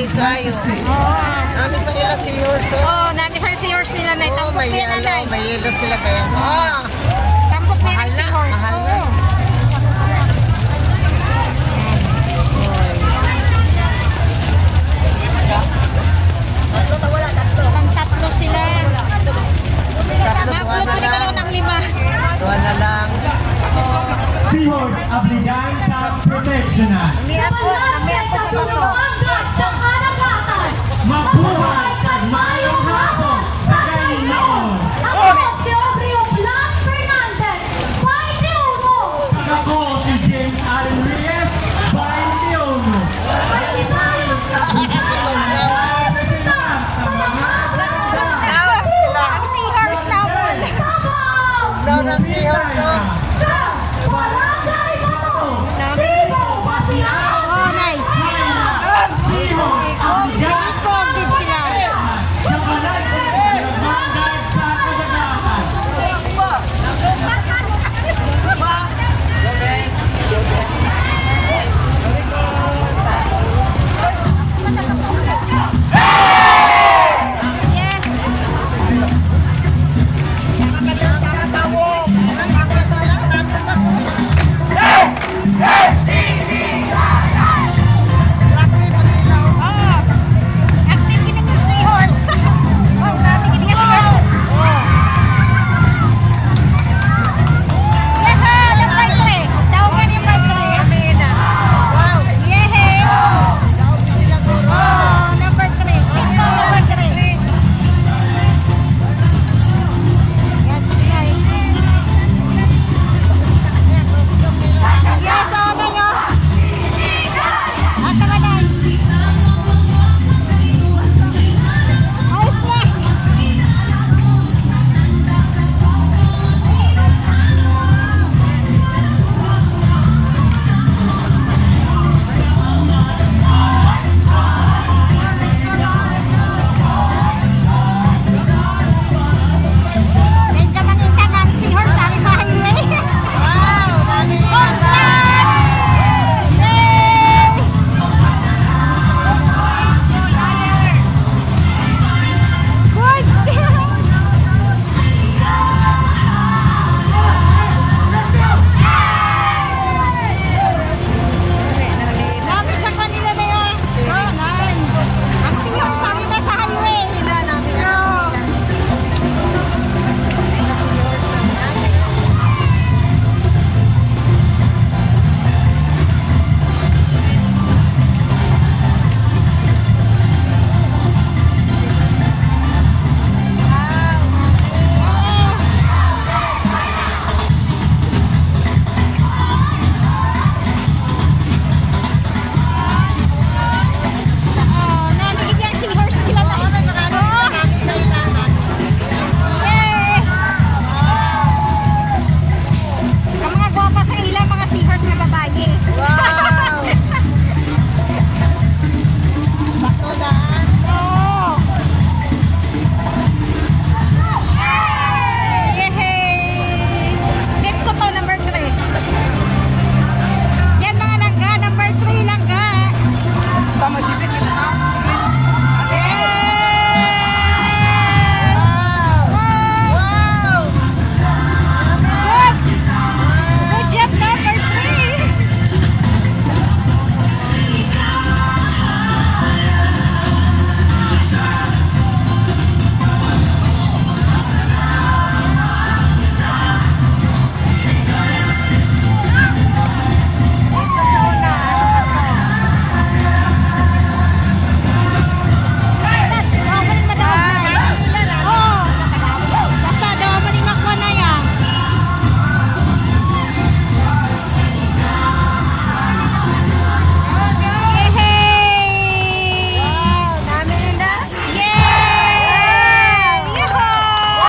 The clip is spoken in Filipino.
Dali tayo. Nami sa ila si Yorso. Oo, nami sa seahorse nila na Oo, tampok may yan yelo, nanay. may yelo sila kaya. Ah, Tampok yan mahal ang na, seahorse. mahal na. Oo. Pang tatlo sila. Tatlo, Mapulot duha na ulit lang. ako ng 5. Duha na lang. Seahorse Abligan sa Protectional. Mabuhay at mayong hapon sa Panginoon. Ako si James Allen Reyes, 21. Ang seahorse naman. Daw ng si Yorso. Wala